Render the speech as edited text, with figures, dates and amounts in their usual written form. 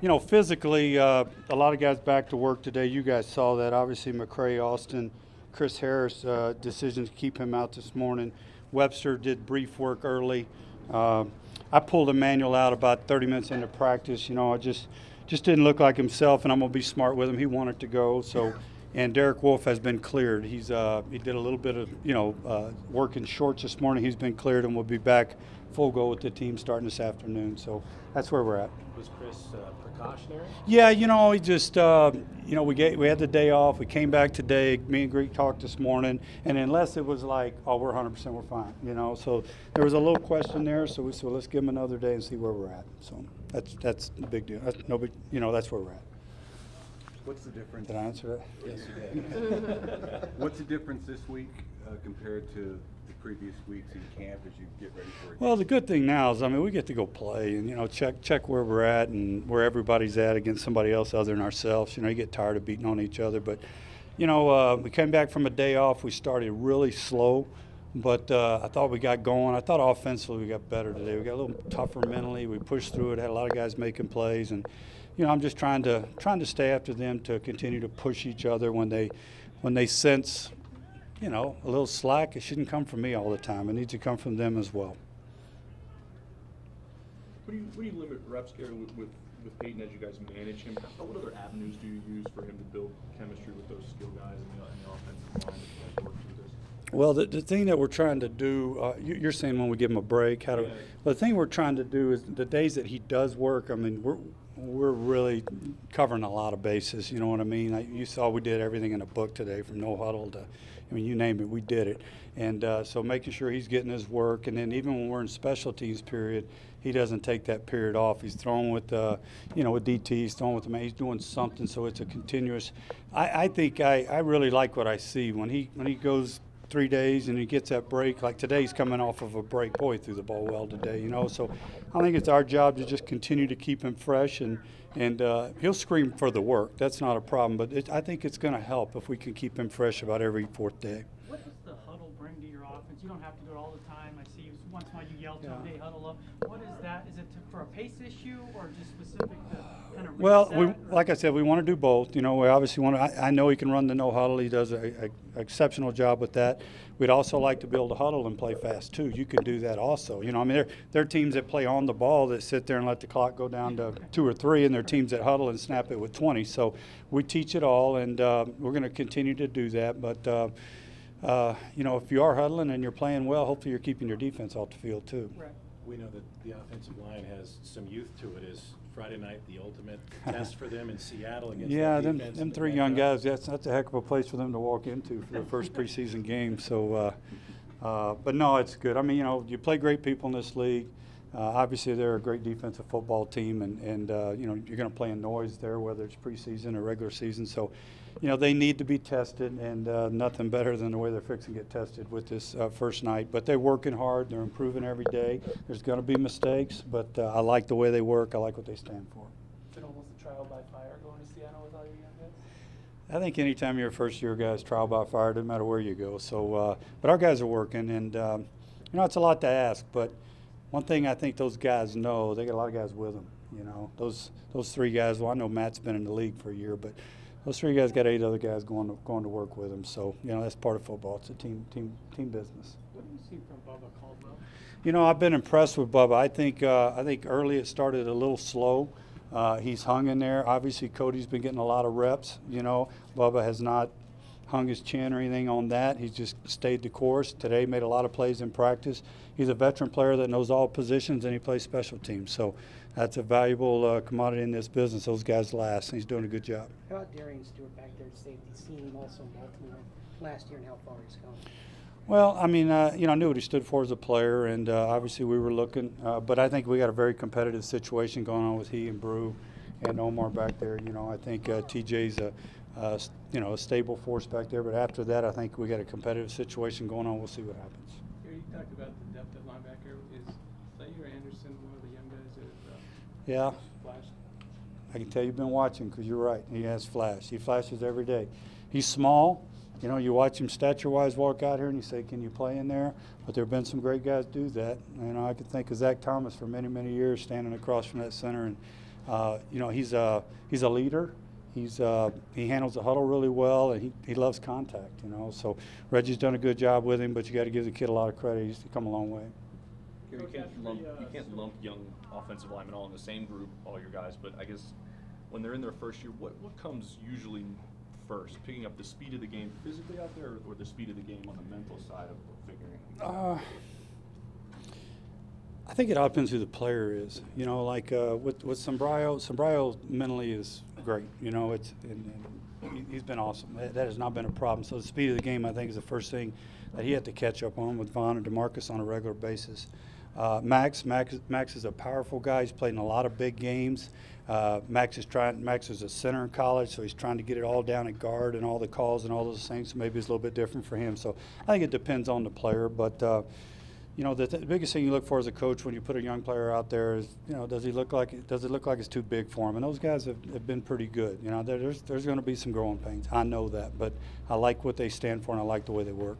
You know, physically, a lot of guys back to work today. You guys saw that. Obviously, McCray, Austin, Chris Harris, decision to keep him out this morning. Webster did brief work early. I pulled Emmanuel out about 30 minutes into practice. You know, I just didn't look like himself, and I'm gonna be smart with him. He wanted to go, so. And Derek Wolf has been cleared. He did a little bit of work in shorts this morning. He's been cleared, and we'll be back full go with the team starting this afternoon. So that's where we're at. Was Chris precautionary? Yeah, he just we had the day off. We came back today. Me and Greek talked this morning, and unless it was like, oh, we're 100%, we're fine. So there was a little question there. So let's give him another day and see where we're at. So that's the big deal. That's no big, that's where we're at. What's the difference? Did I answer that? Yes, you did. What's the difference this week compared to the previous weeks in camp as you get ready for it? Well, the good thing now is, we get to go play and, check where we're at and where everybody's at against somebody else other than ourselves. You get tired of beating on each other. But, we came back from a day off. We started really slow, but I thought we got going. I thought offensively we got better today. We got a little tougher mentally. We pushed through it, had a lot of guys making plays. And, I'm just trying to stay after them to continue to push each other when they sense, a little slack. It shouldn't come from me all the time. It needs to come from them as well. What do you limit reps, Gary, with Peyton as you guys manage him? What other avenues do you use for him to build chemistry with those skill guys in the offensive line as you guys work through this? Well, the thing that we're trying to do, you're saying when we give him a break, well, the thing we're trying to do is the days that he does work, we're really covering a lot of bases, you know what I mean? You saw we did everything in a book today from no huddle to, you name it, we did it. And so making sure he's getting his work, and then even when we're in special teams period, he doesn't take that period off. He's throwing with, with DT, he's throwing with the man, he's doing something, so it's a continuous. I think I really like what I see when he goes 3 days and he gets that break. Like today, he's coming off of a break. Boy, he threw the ball well today, So I think it's our job to just continue to keep him fresh, and he'll scream for the work. That's not a problem, but I think it's going to help if we can keep him fresh about every fourth day. What does the huddle bring to your offense? You don't have to do it all the time. I see once in a while you yell to them, hey, huddle up. What is that? Is it for a pace issue or just specific to kind of reset? Well, like I said, we want to do both. We obviously want to. I know he can run the no huddle. He does an exceptional job with that. We'd also like to be able to huddle and play fast too. You can do that also. there are teams that play on the ball that sit there and let the clock go down to 2 or 3, and there are teams that huddle and snap it with 20. So we teach it all, and we're going to continue to do that. But if you are huddling and you're playing well, hopefully you're keeping your defense off the field too. Right. We know that the offensive line has some youth to it. Is Friday night the ultimate test for them in Seattle against the defense? them 3 young guys, that's a heck of a place for them to walk into for their first preseason game. So, but no, it's good. You play great people in this league. Obviously, they're a great defensive football team, and you're going to play in noise there, whether it's preseason or regular season. So, they need to be tested, and nothing better than the way they're fixing to get tested with this first night. But they're working hard. They're improving every day. There's going to be mistakes, but I like the way they work. I like what they stand for. Is it almost a trial by fire going to Seattle with all your young guys? I think anytime you're a first-year guy, it's trial by fire. Doesn't matter where you go. So, but our guys are working, and it's a lot to ask. But one thing I think those guys know, they got a lot of guys with them. Those 3 guys. Well, I know Matt's been in the league for a year, but those 3 guys got 8 other guys going to work with them. So that's part of football. It's a team business. What do you see from Bubba Caldwell? I've been impressed with Bubba. I think early it started a little slow. He's hung in there. Obviously, Cody's been getting a lot of reps. Bubba has not hung his chin or anything on that. He's just stayed the course. Today made a lot of plays in practice. He's a veteran player that knows all positions, and he plays special teams. So that's a valuable commodity in this business. Those guys last, and he's doing a good job. How about Darian Stewart back there at safety? Seeing him also in Baltimore last year and how far he's come. Well, I knew what he stood for as a player, and obviously we were looking. But I think we got a very competitive situation going on with he and Brew and Omar back there. I think TJ's a stable force back there. But after that, I think we got a competitive situation going on. We'll see what happens. You talked about the depth at linebacker. Is Zaire Anderson one of the young guys that Yeah. flashed? I can tell you've been watching because you're right. He has flashed. He flashes every day. He's small. You watch him stature-wise walk out here and you say, can you play in there? But there have been some great guys do that. I can think of Zach Thomas for many, many years standing across from that center and You know, he's a leader. He handles the huddle really well, and he loves contact. You know, so Reggie's done a good job with him, but you got to give the kid a lot of credit. He's come a long way. You can't lump young offensive linemen all in the same group, all your guys, but I guess when they're in their first year, what comes usually first? Picking up the speed of the game physically out there, or the speed of the game on the mental side of figuring? I think it all depends who the player is. You know, like with Sombraio mentally is great. You know, he's been awesome. That has not been a problem. So the speed of the game, I think, is the first thing that he had to catch up on with Vaughn and DeMarcus on a regular basis. Max is a powerful guy. He's played in a lot of big games. Max is a center in college, so he's trying to get it all down at guard and all the calls and all those things. So maybe it's a little bit different for him. So I think it depends on the player, but. You know, the biggest thing you look for as a coach when you put a young player out there is, you know, does it look like it's too big for him? And those guys have been pretty good. You know, there's going to be some growing pains. I know that, but I like what they stand for and I like the way they work.